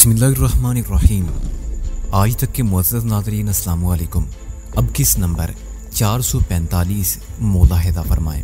बिस्मिल्लाहिर्रहमानिर्रहीम। आज तक के मुअज़्ज़ज़ नाज़रीन अस्सलामु अलैकुम। अब किस नंबर 445 मुलाहिज़ा फरमाएं।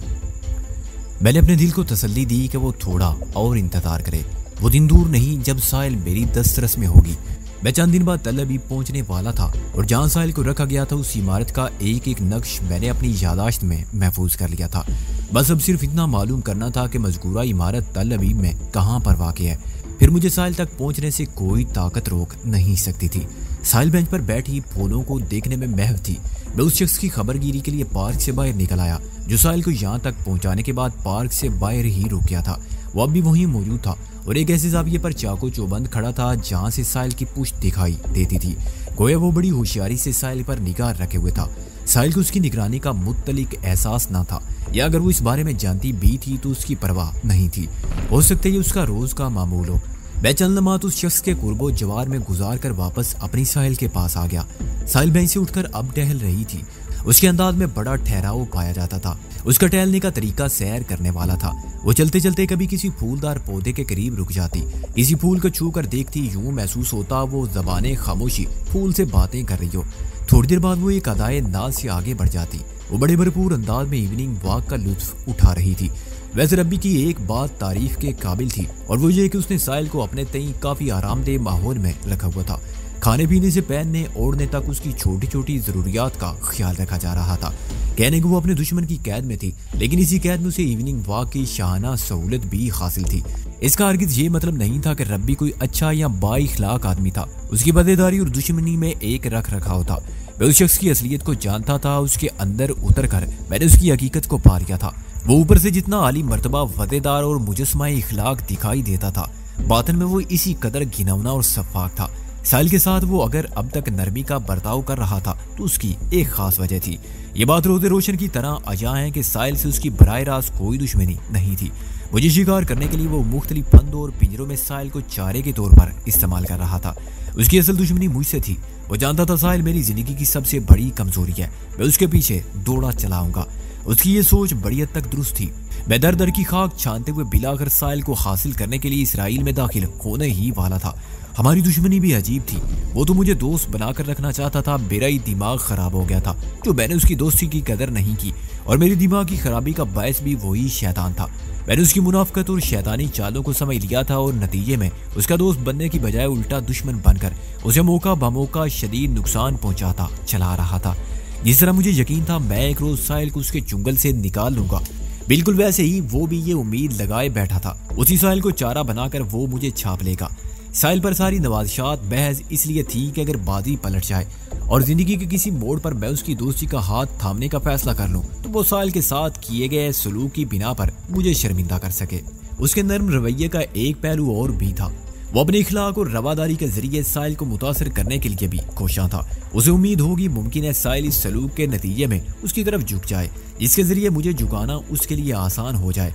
मैंने अपने दिल को तसल्ली दी कि वो थोड़ा और इंतज़ार करे। वो दिन दूर नहीं जब साहिल मेरी दस्तरस में होगी। मैं चंद दिन बाद तल अबीब पहुंचने वाला था और जहां साहिल को रखा गया था उस इमारत का एक एक नक्श मैंने अपनी यादाश्त में महफूज कर लिया था। बस अब सिर्फ इतना मालूम करना था कि मज़कूरा इमारत तल अबीब में कहाँ पर वाक़ है। फिर मुझे साहिल तक पहुंचने से कोई ताकत रोक नहीं सकती थी। साहिल बेंच पर बैठी फूलों को देखने में महव थी। मैं उस शख्स की खबरगिरी के लिए पार्क से बाहर निकल आया जो साहिल को यहाँ तक पहुँचाने के बाद पार्क से बाहर ही रुक गया था। वो अब भी वहीं मौजूद था और एक ऐसे जाविये पर चाकू चौबंद खड़ा था जहाँ से साहिल की पुश्त दिखाई देती थी। गोया वो बड़ी होशियारी से साहिल पर निगाह रखे हुए था। साहिल को उसकी निगरानी का मुत्तलिक एहसास ना था, या अगर वो इस बारे में जानती भी थी तो उसकी परवाह नहीं थी। हो सकता है ये उसका रोज का मामूल हो। मैं चंद लम्हात उस शख्स के कुर्बो जवार में गुजार कर वापस अपनी साहिल के पास आ गया। साहिल बेंच से उठकर अब टहल रही थी। उसके अंदाज में बड़ा ठहराव पाया जाता था। उसका टहलने का तरीका सैर करने वाला था। वो चलते चलते कभी किसी फूलदार पौधे के करीब रुक जाती, किसी फूल को छू कर देखती। यूं महसूस होता वो ज़बाने खामोशी फूल से बातें कर रही हो। थोड़ी देर बाद वो एक अदाए नाज से आगे बढ़ जाती। वो बड़े भरपूर अंदाज में इवनिंग वॉक का लुत्फ उठा रही थी। वैसे रब्बी की एक बात तारीफ के काबिल थी और वो ये कि उसने साहिल को अपने तई काफ़ी आरामदेह माहौल में रखा हुआ था। खाने पीने से पहनने ओढ़ने तक उसकी छोटी छोटी ज़रूरियात का ख्याल रखा जा रहा था। कहने को वो अपने दुश्मन की कैद में थी, लेकिन इसी कैद में उसे इवनिंग वॉक की शाहाना सहूलत भी हासिल थी। इसका हरगिज़ ये मतलब नहीं था कि रब्बी कोई अच्छा या बाइखलाक आदमी था। उसकी बदेदारी और दुश्मनी में एक रख रखाव था। मैं उस शख्स की असलियत को जानता था। उसके अंदर उतर कर मैंने उसकी हकीकत को पा लिया था। वो ऊपर से जितना आली मर्तबा वदेदार और मुजस्मा इखलाक दिखाई देता था, बातन में वो इसी कदर घिनौना और सफाक था। साहिल के साथ वो अगर अब तक नरमी का बर्ताव कर रहा था तो उसकी एक खास वजह थी। ये बात रोज़े रोशन की तरह अजा है कि साहिल से उसकी बराह रास्त कोई दुश्मनी नहीं थी। मुझे शिकार करने के लिए वो मुख्तलिफ फंदों और पिंजरों में साहिल को चारे के तौर पर इस्तेमाल कर रहा था। उसकी असल दुश्मनी मुझसे थी। वो जानता था साहिल मेरी जिंदगी की सबसे बड़ी कमजोरी है, मैं उसके पीछे दौड़ा चलाऊंगा। उसकी ये सोच बड़ी हद तक दुरुस्त थी। मैं दर दर की खाक छानते हुए बिलाकर साहिल को हासिल करने के लिए इसराइल में दाखिल होने ही वाला था। हमारी दुश्मनी भी अजीब थी। वो तो मुझे दोस्त बनाकर रखना चाहता था, मेरा ही दिमाग खराब हो गया था जो मैंने उसकी दोस्ती की कदर नहीं की, और मेरी दिमाग की खराबी का बायस भी वही शैतान था। मैंने उसकी मुनाफकत और शैतानी चालों को समझ लिया था और नतीजे में उसका दोस्त बनने की बजाय उल्टा दुश्मन बनकर उसे मौका बमौका शदीद नुकसान पहुंचाता चला रहा था। जिस तरह मुझे यकीन था मैं एक रोज साहिल को उसके चुंगल से निकाल लूंगा, बिल्कुल वैसे ही वो भी ये उम्मीद लगाए बैठा था। उसी साहिल को चारा बनाकर वो मुझे छाप लेगा। साहिल पर सारी नवाजिशात महज इसलिए थी कि अगर बाजी पलट जाए और जिंदगी के किसी मोड़ पर मैं उसकी दोस्ती का हाथ थामने का फैसला कर लूं तो वो साहिल के साथ किए गए सलूक की बिना पर मुझे शर्मिंदा कर सके। उसके नर्म रवैये का एक पहलू और भी था। वो अपने इखलाक और रवादारी के जरिए साहिल को मुतासर करने के लिए भी कोशिश था। उसे उम्मीद होगी मुमकिन है साहिल इस सलूक के नतीजे में उसकी तरफ झुक जाए, जिसके जरिए मुझे झुकाना उसके लिए आसान हो जाए।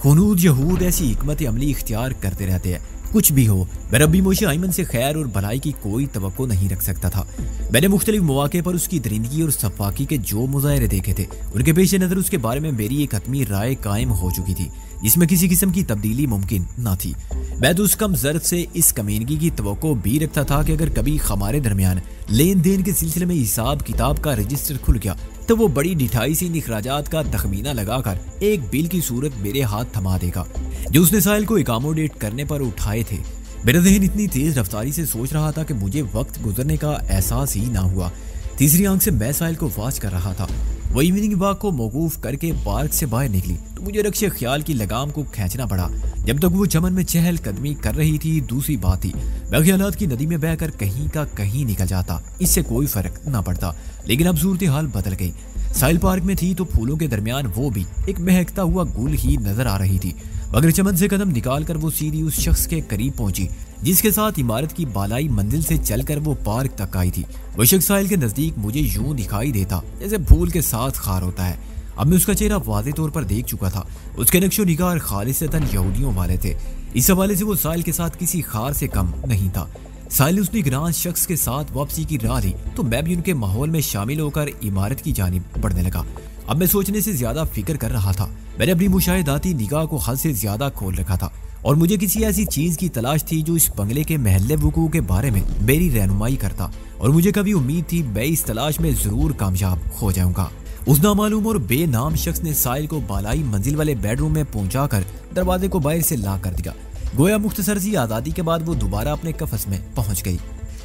हुनूद यहूद ऐसी हिकमत अमली इख्तियार करते रहते हैं। कुछ भी हो, मैं रब्बी मोशी आयमन से खैर और भलाई की कोई तवक्को नहीं रख सकता था। मैंने मुख्तलिफ मौके पर उसकी दरिंदगी और सफाकी के जो मुजाहरे देखे थे, उनके पेश नज़र उसके बारे में मेरी एक हतमी राय कायम हो चुकी थी, जिसमें किसी किस्म की तब्दीली मुमकिन न थी। मैं तो उस कम ज़र्फ से इस कमीनगी की तवक्को भी रखता था कि अगर कभी हमारे दरमियान लेन देन के सिलसिले में हिसाब किताब का रजिस्टर खुल गया तो वो बड़ी ढिठाई से इखराजात का तखमीना लगाकर एक बिल की सूरत मेरे हाथ थमा देगा जो उसने साहिल को एकोमोडेट करने पर उठाए थे। मेरा ज़हन इतनी तेज रफ्तारी से सोच रहा था कि मुझे वक्त गुजरने का एहसास ही ना हुआ। तीसरी आंख से मैं साहिल को वाच कर रहा था। वो इवनिंग वॉक को मौकूफ करके पार्क से बाहर निकली तो मुझे रक्शे ख्याल की लगाम को खींचना पड़ा। जब तक वो चमन में चहल कदमी कर रही थी दूसरी बात थी, मैं ख्यालात की नदी में बहकर कहीं का कहीं निकल जाता, इससे कोई फर्क ना पड़ता। लेकिन अब सूरत हाल बदल गई। साहिल पार्क में थी तो फूलों के दरमियान वो भी एक महकता हुआ गुल ही नजर आ रही थी, मगर चमन से कदम निकालकर वो सीधी उस शख्स के करीब पहुंची जिसके साथ इमारत की बालाई मंजिल से चलकर वो पार्क तक आई थी। वो शख्स साहिल के नजदीक मुझे यूं दिखाई देता जैसे फूल के साथ खार होता है। अब मैं उसका चेहरा वाज़े तौर पर देख चुका था। उसके नक्शो निगार खालिसतन यहूदियों वाले थे। इस हवाले से वो साहिल के साथ किसी खार से कम नहीं था। साहिल ने उस निगरान शख्स के साथ वापसी की राह ली तो मैं भी उनके माहौल में शामिल होकर इमारत की जानिब बढ़ने लगा। अब मैं सोचने से ज्यादा फिक्र कर रहा था। मैंने अपनी मुशाहिदाती निगाह को हद से ज्यादा खोल रखा था और मुझे किसी ऐसी चीज की तलाश थी जो इस बंगले के महल्ले वकूअ के बारे में मेरी रहनुमाई करता, और मुझे कभी उम्मीद थी मैं इस तलाश में जरूर कामयाब हो जाऊंगा। उस नामालूम और बेनाम शख्स ने साहिल को बालाई मंजिल वाले बेडरूम में पहुंचाकर दरवाजे को बाहर से लॉक कर दिया। गोया मुख्तसर सी आजादी के बाद वो दोबारा अपने कफस में पहुंच गई।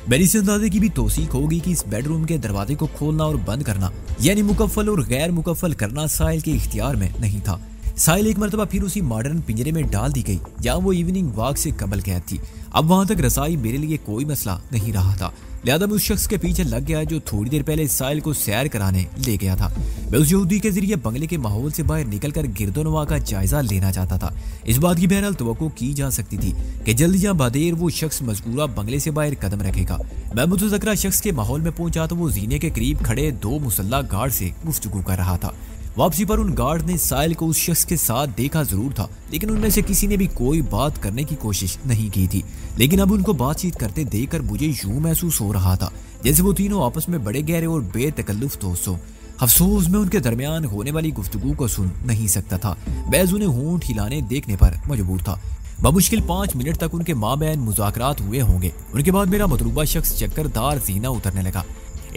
मेरी इस अंदाजे की भी तौसीक होगी कि इस बेडरूम के दरवाजे को खोलना और बंद करना यानी मुकफ्फल और गैर मुकफ्फल करना साहिल के इख्तियार में नहीं था। साहिल एक मरतबा फिर उसी मॉडर्न पिंजरे में डाल दी गई जहाँ वो इवनिंग वॉक से कबल कैद थी। अब वहां तक रसाई मेरे लिए कोई मसला नहीं रहा था, लिहाजा मैं उस शख्स के पीछे लग गया जो थोड़ी देर पहले साहिल को सैर कराने ले गया था। मैं उस यहूदी के जरिए बंगले के माहौल से बाहर निकलकर गिरदोनवा का जायजा लेना चाहता था। इस बात की बहरहाल तवक्को की जा सकती थी कि जल्द या बादेर वो शख्स मजकूरा बंगले से बाहर कदम रखेगा। मैं मुतज़क्किरा शख्स के माहौल में पहुंचा तो वो जीने के करीब खड़े 2 मुसल्ला गार्ड से गुफ्तगू कर रहा था। वापसी पर उन गार्ड ने साहिल को उस शख्स के साथ देखा जरूर था, लेकिन उनमें से किसी ने भी कोई बात करने की कोशिश नहीं की थी। लेकिन अब उनको बातचीत करते देखकर मुझे यूं महसूस हो रहा था जैसे वो तीनों आपस में बड़े गहरे और बेतकल्लुफ दोस्त हो। अफसोस मैं उनके दरमियान होने वाली गुफ्तगू को सुन नहीं सकता था, बैज उन्हें होंठ हिलाने देखने पर मजबूर था। बमुश्किल 5 मिनट तक उनके माबैन मुज़ाकरात हुए होंगे। उनके बाद मेरा मतलूबा शख्स चक्करदार जीना उतरने लगा।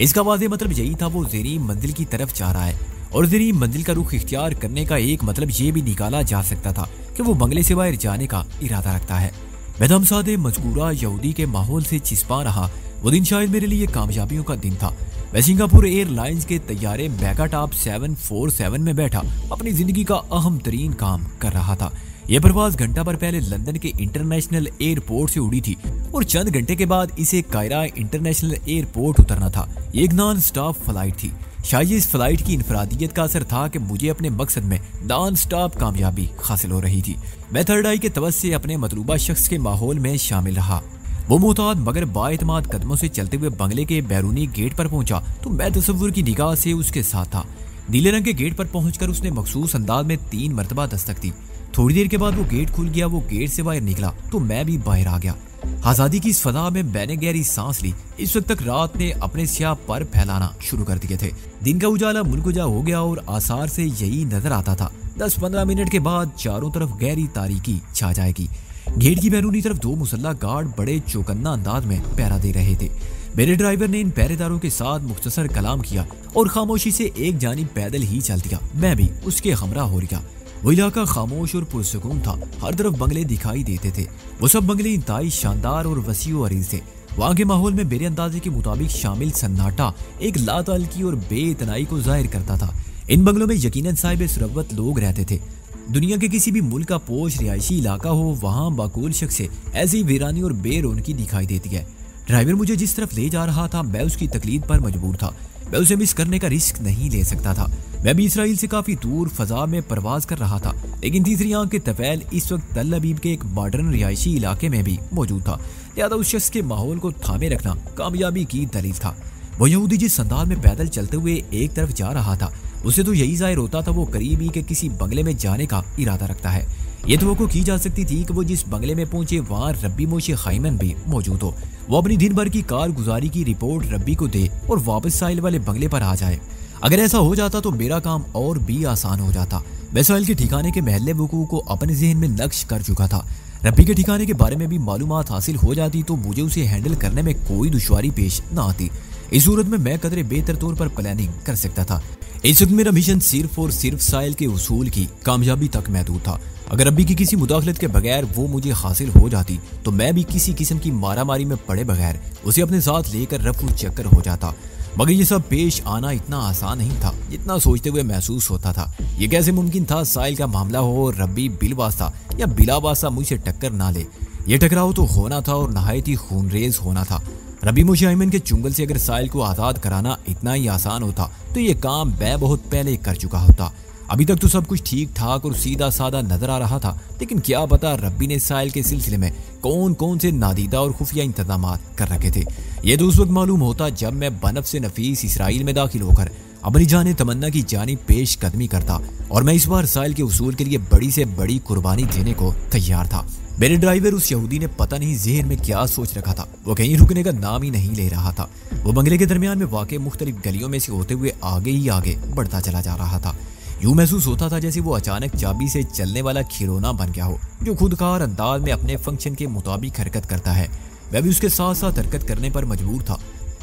इसका वाज़ेह मतलब यही था वो ज़ेरी मंजिल की तरफ जा रहा है, और ज़ेरी मंजिल का रुख इख्तियार करने का एक मतलब ये भी निकाला जा सकता था कि वो बंगले से बाहर जाने का इरादा रखता है। मैं दमसादे मजकूरा यहूदी के माहौल से चिस्पा रहा। वो दिन शायद मेरे लिए कामयाबियों का दिन था। मैं सिंगापुर एयरलाइंस के तैयारे मेगाटॉप 747 में बैठा अपनी जिंदगी का अहम तरीन काम कर रहा था। यह परवाज घंटा भर पहले लंदन के इंटरनेशनल एयरपोर्ट से उड़ी थी और चंद घंटे के बाद इसे कायरा इंटरनेशनल एयरपोर्ट उतरना था। ये एक नॉन स्टॉप फ्लाइट थी। शायद इस फ्लाइट की इनफरादियत का असर था कि मुझे अपने मकसद में नॉन स्टॉप कामयाबी हासिल हो रही थी। मैं थर्ड आई के तवज्जो से अपने मतलूबा शख्स के माहौल में शामिल रहा। वो मोहतात मगर बाएतमाद कदमों से चलते हुए बंगले के बैरूनी गेट पर पहुंचा तो मैं तसव्वुर की निगाह से उसके साथ था। नीले रंग के गेट पर पहुंचकर उसने मखसूस अंदाज में 3 मरतबा दस्तक दी। थोड़ी देर के बाद वो गेट खुल गया। वो गेट से बाहर निकला तो मैं भी बाहर आ गया। आजादी की इस फजा में मैंने गहरी सांस ली। इस वक्त तक रात ने अपने स्याह पर फैलाना शुरू कर दिए थे। दिन का उजाला मुनकुजा हो गया और आसार से यही नजर आता था 10-15 मिनट के बाद चारों तरफ गहरी तारीकी छा जाएगी। गेट की बैरूनी तरफ 2 मुसल्ला गार्ड बड़े चौकन्ना अंदाज में पहरा दे रहे थे। मेरे ड्राइवर ने इन पहरेदारों के साथ मुख्तसर कलाम किया और खामोशी से एक जानिब पैदल ही चल दिया। मैं भी उसके हमरा हो गया। वो इलाका खामोश और पुरसुकून था। हर तरफ बंगले दिखाई देते थे। वो सब बंगले इंतहाई शानदार और वसीओ अरीज थे। वहाँ के माहौल में मेरे अंदाजे के मुताबिक शामिल सन्नाटा एक लाताल्की और बेइतनाई को जाहिर करता था। इन बंगलों में यकीनन साहिब सरवत लोग रहते थे। दुनिया के किसी भी मुल्क का पोश रिहायशी इलाका हो, वहाँ बाकुल शख्स से ऐसी वीरानी और बेरौनकी दिखाई देती है। ड्राइवर मुझे जिस तरफ ले जा रहा था मैं उसकी तकलीद पर मजबूर था। मैं उसे मिस करने का रिस्क नहीं ले सकता था। मैं भी इसराइल से काफी दूर फजा में परवाज कर रहा था, लेकिन तीसरी आंख के तफैल इस वक्त तल अबीब के एक मॉडर्न रिहायशी इलाके में भी मौजूद था। लिहाजा उस शख्स के माहौल को थामे रखना कामयाबी की दलील था। वो यहूदी जिस अंदाज में पैदल चलते हुए एक तरफ जा रहा था उसे तो यही जाहिर होता था वो करीब ही के किसी बंगले में जाने का इरादा रखता है। ये तो की जा सकती थी कि वो जिस बंगले में पहुंचे वहाँ रब्बी मोशे खाइमन भी मौजूद हो। वो अपनी दिन भर की कारगुजारी की रिपोर्ट रब्बी को दे और वापस साहिल वाले बंगले पर आ जाए। अगर ऐसा हो जाता तो मेरा काम और भी आसान हो जाता। मैं साहिल के ठिकाने के महल्ले वकूअ को अपने जहन में नक्श कर चुका था। रब्बी के ठिकाने के बारे में भी मालूमात हासिल हो जाती तो मुझे उसे हैंडल करने में कोई दुश्वारी पेश न आती। इस सूरत में मैं कदरे बेहतर तौर पर प्लानिंग कर सकता था। इस वक्त मेरा मिशन सिर्फ और सिर्फ साहिल के उसूल की कामयाबी तक महदूद था। अगर रब्बी की किसी मुदाखलत के बगैर वो मुझे हासिल हो जाती तो मैं भी किसी किस्म की मारामारी में पड़े बगैर उसे अपने साथ लेकर रफू चक्कर हो जाता। मगर ये सब पेश आना इतना आसान नहीं था जितना सोचते हुए महसूस होता था। ये कैसे मुमकिन था साहिल का मामला हो और रब्बी बिलवास्ता या बिलावास्ता मुझसे टक्कर ना ले। ये टकराव तो होना था और नहायत ही खूनरेज होना था। रब्बी मोशे खाइमन के चुंगल से अगर साहिल को आज़ाद कराना इतना ही आसान होता तो ये काम मैं बहुत पहले कर चुका होता। अभी तक तो सब कुछ ठीक ठाक और सीधा साधा नजर आ रहा था, लेकिन क्या पता रब्बी ने साहिल के सिलसिले में कौन कौन से नादीदा और खुफिया इंतजाम कर रखे थे। ये तो उस वक्त मालूम होता जब मैं बनफ से नफीस इसराइल में दाखिल होकर अपनी जाने तमन्ना की जानिब पेश कदमी करता और मैं इस बार साहिल के उसूल के लिए बड़ी से बड़ी कुर्बानी देने को तैयार था। मेरे ड्राइवर उस यहूदी ने पता नहीं ज़हन में क्या सोच रखा था। वो कहीं रुकने का नाम ही नहीं ले रहा था। वो बंगले के दरमियान में वाक़े मुख्तलिफ गलियों में से होते हुए आगे ही आगे बढ़ता चला जा रहा था। यूं महसूस होता था जैसे वो अचानक चाबी से चलने वाला खिलौना बन गया हो, जो खुदकार अंदाज में अपने फंक्शन के मुताबिक हरकत करता है। वह भी उसके साथ साथ हरकत करने पर मजबूर था।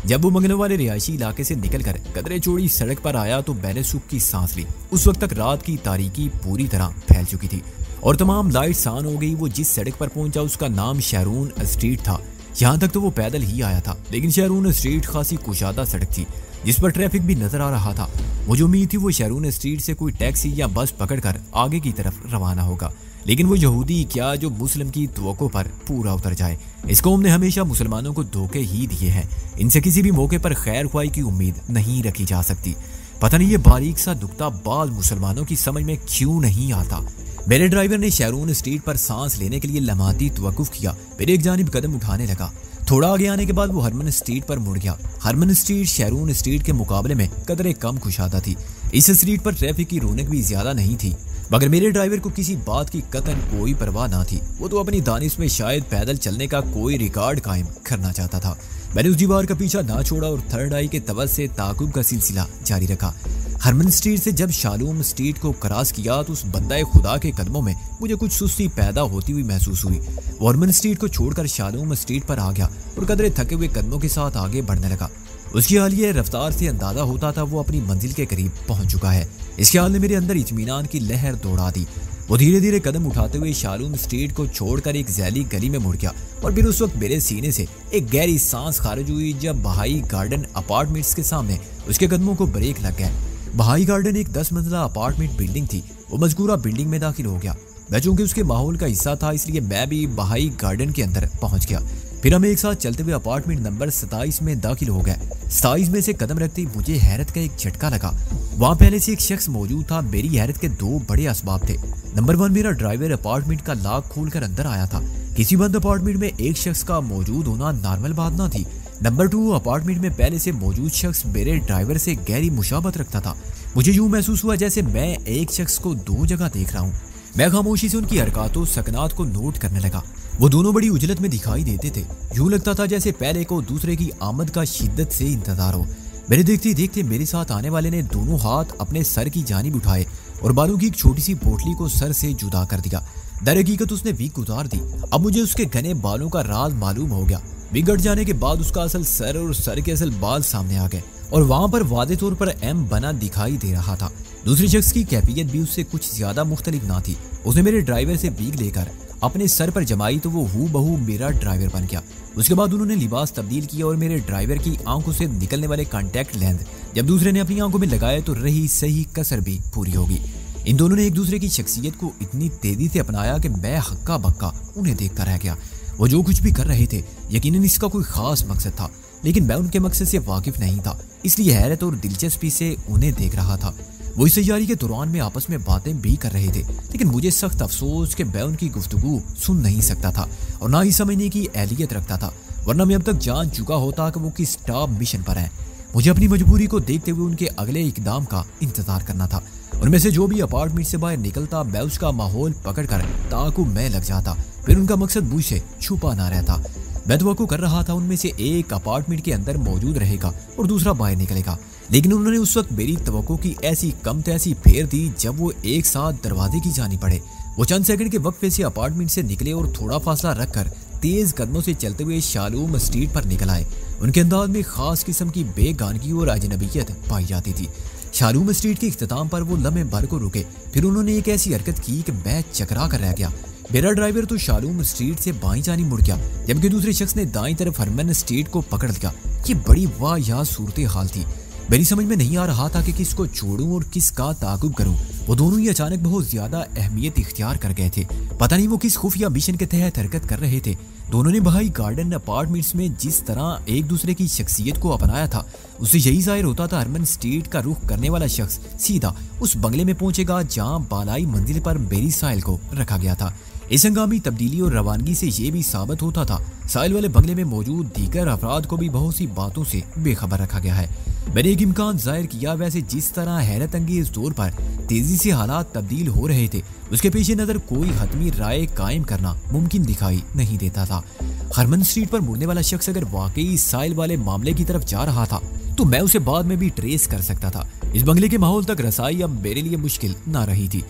जब वो मंगलों वाले रिहायशी इलाके से निकलकर कदरे चौड़ी सड़क पर आया तो मैंने सुख की सांस ली। उस वक्त तक रात की तारीकी पूरी तरह फैल चुकी थी और तमाम लाइट्स ऑन हो गई। वो जिस सड़क पर पहुंचा उसका नाम शैरून स्ट्रीट था। यहाँ तक तो वो पैदल ही आया था, लेकिन शैरून स्ट्रीट खासी कुशादा सड़क थी जिस पर ट्रैफिक भी नजर आ रहा था। मुझे उम्मीद थी वो शैरून स्ट्रीट से कोई टैक्सी या बस पकड़कर आगे की तरफ रवाना होगा, लेकिन वो यहूदी क्या जो मुस्लिम की तवक्को पर पूरा उतर जाए। इस कौम ने हमेशा मुसलमानों को धोखे ही दिए हैं। इनसे किसी भी मौके पर खैर ख्वाही की उम्मीद नहीं रखी जा सकती। पता नहीं ये बारीक सा दुखता बाल मुसलमानों की समझ में क्यों नहीं आता। मेरे ड्राइवर ने शैरून स्ट्रीट पर सांस लेने के लिए लम्हाती तवक्कुफ किया, फिर एक जानिब कदम उठाने लगा। थोड़ा आगे आने के बाद वो हरमन स्ट्रीट पर मुड़ गया। हरमन स्ट्रीट शैरून स्ट्रीट के मुकाबले में कदरे कम कुशादा थी। इस स्ट्रीट पर ट्रैफिक की रौनक भी ज्यादा नहीं थी, मगर मेरे ड्राइवर को किसी बात की कतन कोई परवाह ना थी। वो तो अपनी दानिश में शायद पैदल चलने का कोई रिकॉर्ड कायम करना चाहता था। मैंने उस दीवार का पीछा ना छोड़ा और थर्ड आई के तवज्जुह से ताकुब का सिलसिला जारी रखा। हरमन स्ट्रीट से जब शालूम स्ट्रीट को क्रॉस किया तो उस बंदाए खुदा के कदमों में मुझे कुछ सुस्ती पैदा होती हुई महसूस हुई। वो हरमन स्ट्रीट को छोड़कर शालूम स्ट्रीट पर आ गया और कदरे थके हुए कदमों के साथ आगे बढ़ने लगा। उसकी हालिया रफ्तार से अंदाजा होता था वो अपनी मंजिल के करीब पहुंच चुका है। इस ख्याल ने मेरे अंदर इत्मीनान की लहर दौड़ा दी। वो धीरे धीरे कदम उठाते हुए शालूम स्ट्रीट को छोड़कर एक जैली गली में मुड़ गया और फिर उस वक्त मेरे सीने से एक गहरी सांस खारिज हुई जब बहाई गार्डन अपार्टमेंट्स के सामने उसके कदमों को ब्रेक लग गया। बहाई गार्डन एक 10 मंजिला अपार्टमेंट बिल्डिंग थी। वो मजकूरा बिल्डिंग में दाखिल हो गया। मैं चूंकि उसके माहौल का हिस्सा था इसलिए मैं भी बहाई गार्डन के अंदर पहुंच गया। फिर हम एक साथ चलते हुए अपार्टमेंट नंबर 27 में दाखिल हो गए। 27 में से कदम रखते ही मुझे हैरत का एक झटका लगा। वहां पहले से एक शख्स मौजूद था। मेरी हैरत के दो बड़े असबाब थे। नंबर 1, मेरा ड्राइवर अपार्टमेंट का लॉक खोलकर अंदर आया था। किसी बंद अपार्टमेंट में एक शख्स का मौजूद होना नॉर्मल बात ना थी। नंबर 2, अपार्टमेंट में पहले से मौजूद शख्स मेरे ड्राइवर से गहरी मुशाबत रखता था। मुझे यूं महसूस हुआ जैसे मैं एक शख्स को दो जगह देख रहा हूँ। मैं खामोशी से उनकी हरकतों सकनात को नोट करने लगा। वो दोनों बड़ी उजलत में दिखाई देते थे। यूं लगता था जैसे पहले को दूसरे की आमद का शिद्दत से इंतजार हो। मेरे देखते देखते मेरे साथ आने वाले ने दोनों हाथ अपने सर की जानिब उठाए और बालों की एक छोटी सी पोटली को सर से जुदा कर दिया। दर हकीकत उसने वीक उतार दी। अब मुझे उसके घने बालों का राज मालूम हो गया। विग कट जाने के बाद उसका असल सर और सर के असल बाल सामने आ गए और वहां पर वादे तौर पर एम बना दिखाई दे रहा था। दूसरे शख्स की कैफियत भी उससे कुछ ज्यादा मुख्तलिफ ना थी। उसने मेरे ड्राइवर से बीग लेकर अपने सर पर जमाई तो वो हूबहू मेरा ड्राइवर बन गया। उसके बाद उन्होंने लिबास तब्दील किया और मेरे ड्राइवर की आंखों से निकलने वाले कांटेक्ट लेंस जब दूसरे ने अपनी आंखों में लगाए तो रही सही कसर भी पूरी होगी। इन दोनों ने एक दूसरे की शख्सियत को इतनी तेजी से अपनाया कि मैं हक्का बक्का उन्हें देखकर रह गया। वो जो कुछ भी कर रहे थे यकीनन इसका कोई खास मकसद था, लेकिन मैं उनके मकसद से वाकिफ नहीं था, इसलिए हैरत और दिलचस्पी से उन्हें देख रहा था। वो इस तैयारी के दौरान में आपस में बातें भी कर रहे थे, लेकिन मुझे सख्त अफसोस कि मैं उनकी गुफ्तगू सुन नहीं सकता था और ना ही समझने की एहलियत रखता था, वरना मैं अब तक जान चुका होता कि वो किस टॉप मिशन पर हैं। मुझे अपनी मजबूरी को देखते हुए उनके अगले इकदाम का इंतजार करना था। उनमें से जो भी अपार्टमेंट से बाहर निकलता मैं उसका माहौल पकड़कर ताकू में लग जाता, फिर उनका मकसद मुझ से छुपा ना रहता। मैं तवक्को कर रहा था उनमें से एक अपार्टमेंट के अंदर मौजूद रहेगा और दूसरा बाहर निकलेगा, लेकिन उन्होंने उस वक्त मेरी तवक्को की ऐसी कम तैसी फेर दी जब वो एक साथ दरवाजे की जानी पड़े। वो चंद सेकंड के वक्फे से अपार्टमेंट से निकले और थोड़ा फासला रखकर तेज कदमों से चलते हुए शालूम स्ट्रीट पर निकल आए। उनके अंदाज में खास किस्म की बेगानगी और अजनबियत पाई जाती थी। शालूम स्ट्रीट के इख्तिताम पर वो लम्हे भर को रुके, फिर उन्होंने एक ऐसी हरकत की कि मैं चकरा कर रह गया। मेरा ड्राइवर तो शालूम स्ट्रीट से बाईं जानी मुड़ गया, जबकि दूसरे शख्स ने दाईं तरफ हरमन स्ट्रीट को पकड़ लिया। ये बड़ी वाहियात सूरत हाल थी। मेरी समझ में नहीं आ रहा था कि किसको छोड़ूं और किसका ताकुब करूं। वो दोनों ही अचानक बहुत ज्यादा अहमियत इख्तियार कर गए थे। पता नहीं वो किस खुफिया मिशन के तहत हरकत कर रहे थे। दोनों ने बहाई गार्डन अपार्टमेंट्स में जिस तरह एक दूसरे की शख्सियत को अपनाया था, उससे यही जाहिर होता था हरमन स्ट्रीट का रुख करने वाला शख्स सीधा उस बंगले में पहुंचेगा जहां बालाई मंजिल पर मेरी साहिल को रखा गया था। इस हंगामी तब्दीली और रवानगी से ये भी साबित होता था साहिल वाले बंगले में मौजूद दीगर अफराद को भी बहुत सी बातों से बेखबर रखा गया है। मैंने एक इम्कान जाहिर किया, वैसे जिस तरह हैरत अंगेज तौर पर तेजी से हालात तब्दील हो रहे थे उसके पेश नजर कोई हतमी राय कायम करना मुमकिन दिखाई नहीं देता था। हरमन स्ट्रीट पर मुड़ने वाला शख्स अगर वाकई साहिल वाले मामले की तरफ जा रहा था तो मैं उसे बाद में भी ट्रेस कर सकता था। इस बंगले के माहौल तक रसाई अब मेरे लिए मुश्किल ना रही थी।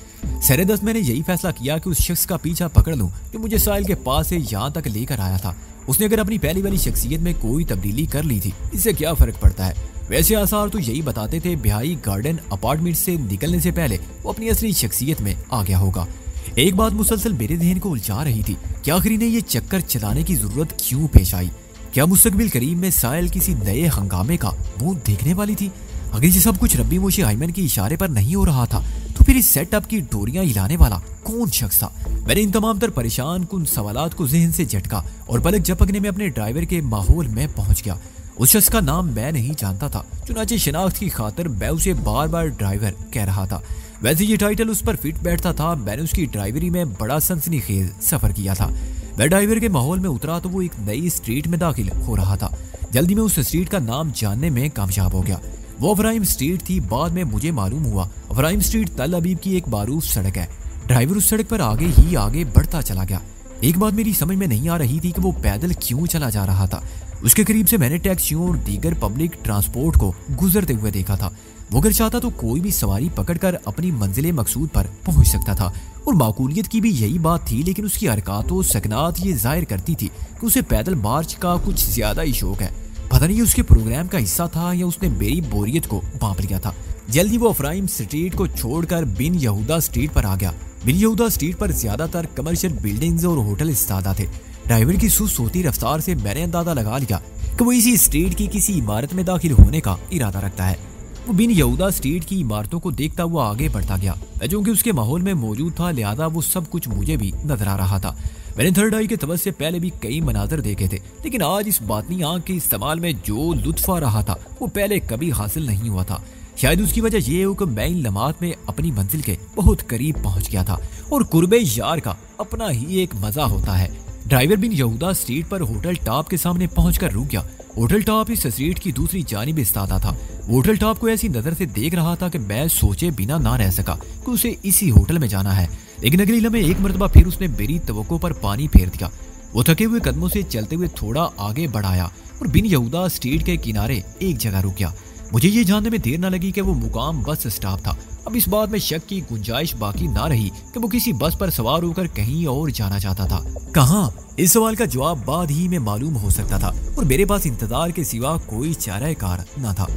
सरे दस्त मैंने यही फैसला किया कि उस शख्स का पीछा पकड़ लूं जो मुझे साहिल के पास से यहाँ तक लेकर आया था। उसने अगर अपनी पहली वाली शख्सियत में कोई तब्दीली कर ली थी, इससे क्या फर्क पड़ता है। वैसे आसार तो यही बताते थे बिहाई गार्डन अपार्टमेंट से निकलने से पहले वो अपनी असली शख्सियत में आ गया होगा। एक बात मुसलसल मेरे जहन को उलझा रही थी कि आखिर इन्हें ये चक्कर चलाने की जरूरत क्यों पेश आई। क्या मुस्तकबिल करीब में साहिल किसी नए हंगामे का मुंह देखने वाली थी? अगर ये सब कुछ रब्बी मोशी आयमन के इशारे पर नहीं हो रहा था तो फिर इस सेटअप की डोरियां हिलाने वाला कौन शख्स था? मैंने इन तमाम तर परेशान कुन सवालात को जहन से झटका और पलक झपकने में अपने ड्राइवर के माहौल में पहुंच गया। उस शख्स का नाम मैं नहीं जानता था, चुनाचे शनाख्त की खातिर मैं उसे बार बार ड्राइवर कह रहा था। वैसे ये टाइटल उस पर फिट बैठता था। मैंने उसकी ड्राइवरी में बड़ा सनसनीखेज सफर किया था। मैं ड्राइवर के माहौल में उतरा तो वो एक नई स्ट्रीट में दाखिल हो रहा था। जल्दी में उस स्ट्रीट का नाम जानने में कामयाब हो गया। वो अफराइम स्ट्रीट थी। बाद में मुझे मालूम हुआ अफराइम स्ट्रीट तल अबीब की एक बारूफ सड़क है। ड्राइवर उस सड़क पर आगे ही आगे बढ़ता चला गया। एक बात मेरी समझ में नहीं आ रही थी कि वो पैदल क्यों चला जा रहा था। उसके करीब से मैंने टैक्सियों और दीगर पब्लिक ट्रांसपोर्ट को गुजरते हुए देखा था। वो अगर चाहता तो कोई भी सवारी पकड़कर अपनी मंजिल मकसूद पर पहुंच सकता था और माकूलियत की भी यही बात थी। लेकिन उसकी हरकत व सकनात ये जाहिर करती थी कि उसे पैदल मार्च का कुछ ज्यादा ही शौक है। पता नहीं उसके प्रोग्राम का हिस्सा था या उसने मेरी बोरियत को भांप लिया था। जल्दी वो अफराइम स्ट्रीट को छोड़कर बिन यहूदा स्ट्रीट पर आ गया। बिन यहूदा स्ट्रीट पर ज्यादातर कमर्शियल बिल्डिंग्स और होटल इस्तादा थे। ड्राइवर की सुस्त होती रफ्तार से मैंने अंदाजा लगा लिया कि वो इसी स्ट्रीट की किसी इमारत में दाखिल होने का इरादा रखता है। वो बिन यहूदा स्ट्रीट की इमारतों को देखता हुआ आगे बढ़ता गया। जो कि उसके माहौल में मौजूद था, लिहाजा वो सब कुछ मुझे भी नजर आ रहा था। मैंने थर्ड आई के तवज्जो से पहले भी कई मनाजर देखे थे, लेकिन आज इस बातनी आंख के इस्तेमाल में जो लुत्फ आ रहा था वो पहले कभी हासिल नहीं हुआ था। शायद उसकी वजह यह हो कि मैं इन लम्हात में अपनी मंजिल के बहुत करीब पहुंच गया था और कुर्बे यार का अपना ही एक मजा होता है। ड्राइवर बिन यहूदा स्ट्रीट पर होटल टॉप के सामने पहुंचकर रुक गया। होटल टॉप इस स्ट्रीट की दूसरी जानिब इस्तादा था। होटल टॉप को ऐसी नजर से देख रहा था कि मैं सोचे बिना ना रह सका कि उसे इसी होटल में जाना है। लेकिन अगली लम्हे एक मरतबा फिर उसने मेरी तवक्को पर पानी फेर दिया। वो थके हुए कदमों से चलते हुए थोड़ा आगे बढ़ाया और बिन यहूदा स्ट्रीट के किनारे एक जगह रुक गया। मुझे ये जानने में देर न लगी कि वो मुकाम बस स्टॉप था। अब इस बात में शक की गुंजाइश बाकी ना रही कि वो किसी बस पर सवार होकर कहीं और जाना चाहता था। कहाँ? इस सवाल का जवाब बाद ही में मालूम हो सकता था और मेरे पास इंतजार के सिवा कोई चारा कार न था।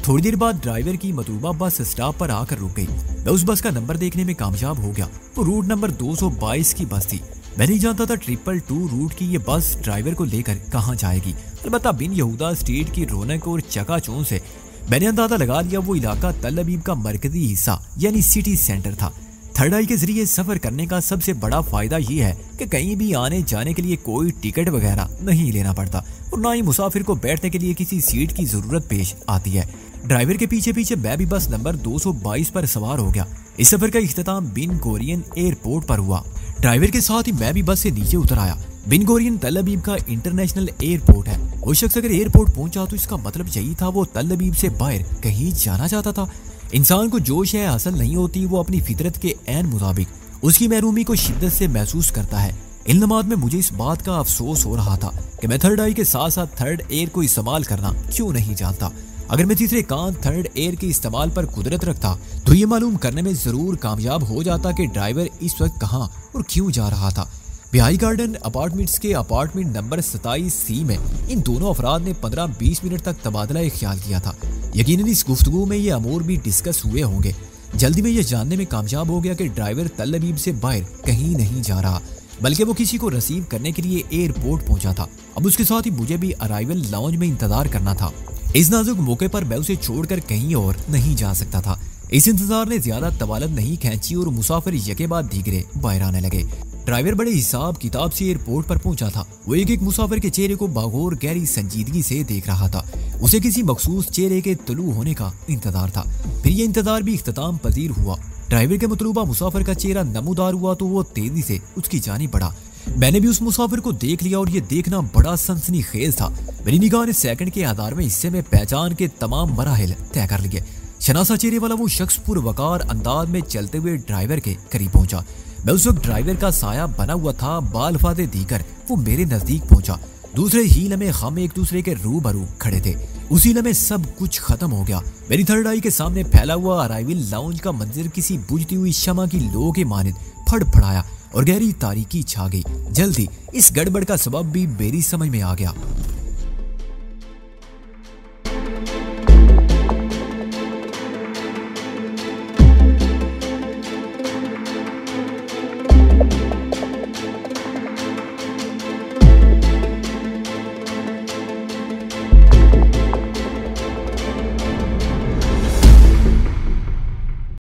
थोड़ी देर बाद ड्राइवर की मतलूबा बस स्टॉप पर आकर रुक गई। मैं उस बस का नंबर देखने में कामयाब हो गया। वो रूट नंबर 222 की बस थी। मैं नहीं जानता था 222 रूट की ये बस ड्राइवर को लेकर कहाँ जाएगी। अलबत्ता बिन यहूदा स्ट्रीट की रौनक और चकाचौंध से मैंने अंदाजा लगा लिया वो इलाका तल अबीब का मरकजी हिस्सा यानी सिटी सेंटर था। थर्ड आई के जरिए सफर करने का सबसे बड़ा फायदा ये है कि कहीं भी आने जाने के लिए कोई टिकट वगैरह नहीं लेना पड़ता और ना ही मुसाफिर को बैठने के लिए किसी सीट की जरूरत पेश आती है। ड्राइवर के पीछे पीछे मैं भी बस नंबर 222 पर सवार हो गया। इस सफर का इख्तिताम बिन गोरियन एयरपोर्ट पर हुआ। ड्राइवर के साथ ही मैं भी बस से नीचे उतर आया। बिन गोरियन तल अबीब का इंटरनेशनल एयरपोर्ट है। वो शख्स अगर एयरपोर्ट पहुंचा तो इसका मतलब यही था वो तल अबीब से बाहर कहीं जाना चाहता था। इंसान को जोश है हासिल नहीं होती, वो अपनी फितरत के ऐन मुताबिक उसकी महरूमी को शिद्दत से महसूस करता है। इन लम्हात में मुझे इस बात का अफसोस हो रहा था कि मैं थर्ड आई के साथ साथ थर्ड एयर को इस्तेमाल करना क्यों नहीं जानता। अगर मैं तीसरे कान थर्ड एयर के इस्तेमाल पर कुदरत रखता तो ये मालूम करने में जरूर कामयाब हो जाता कि ड्राइवर इस वक्त कहाँ और क्यों जा रहा था। बिहाई गार्डन अपार्टमेंट्स के अपार्टमेंट नंबर 27C में इन दोनों अफराद ने 15-20 मिनट तक तबादला ख्याल किया था। यकीनन इस गुफ्तगू में ये अमूर भी डिस्कस हुए होंगे। जल्दी में ये जानने में कामयाब हो गया कि ड्राइवर तल अबीब से बाहर कहीं नहीं जा रहा, बल्कि वो किसी को रिसीव करने के लिए एयरपोर्ट पहुंचा था। अब उसके साथ ही मुझे भी अराइवल लाउंज में इंतजार करना था। इस नाजुक मौके पर मैं उसे छोड़कर कहीं और नहीं जा सकता था। इस इंतजार ने ज्यादा तवालत नहीं खींची और मुसाफिर यके बाद दीगरे बाहर आने लगे। ड्राइवर बड़े हिसाब किताब से एयरपोर्ट पर पहुंचा था। वो एक एक मुसाफिर के चेहरे को बागौर गहरी संजीदगी से देख रहा था। उसे किसी मखसूस चेहरे के तलू होने का इंतजार था। फिर ये इंतजार भी इख्तिताम पजीर हुआ। ड्राइवर के मतलूबा मुसाफिर का चेहरा नमूदार हुआ तो वो तेजी से उसकी जानिब बढ़ा। मैंने भी उस मुसाफिर को देख लिया और ये देखना बड़ा सनसनीखेज था। मेरी निगाह ने सेकंड के 11वें हिस्से में पहचान के तमाम मराहिल तय कर लिए। शनासा चेहरे वाला वो शख्स पुरवकार अंदाज में चलते हुए ड्राइवर के करीब पहुंचा। मैं उस वक्त ड्राइवर का साया बना हुआ था। बाल फादे दीकर वो मेरे नजदीक पहुंचा। दूसरे ही लम्हे हम एक दूसरे के रूबरू खड़े थे। उसी लम्हे सब कुछ खत्म हो गया। मेरी थर्ड आई के सामने फैला हुआ अराइवल लाउंज का मंजर किसी बुझती हुई शमा की लो के मानिंद फड़फड़ाया और गहरी तारीकी छा गई। जल्दी इस गड़बड़ का सबब भी मेरी समझ में आ गया।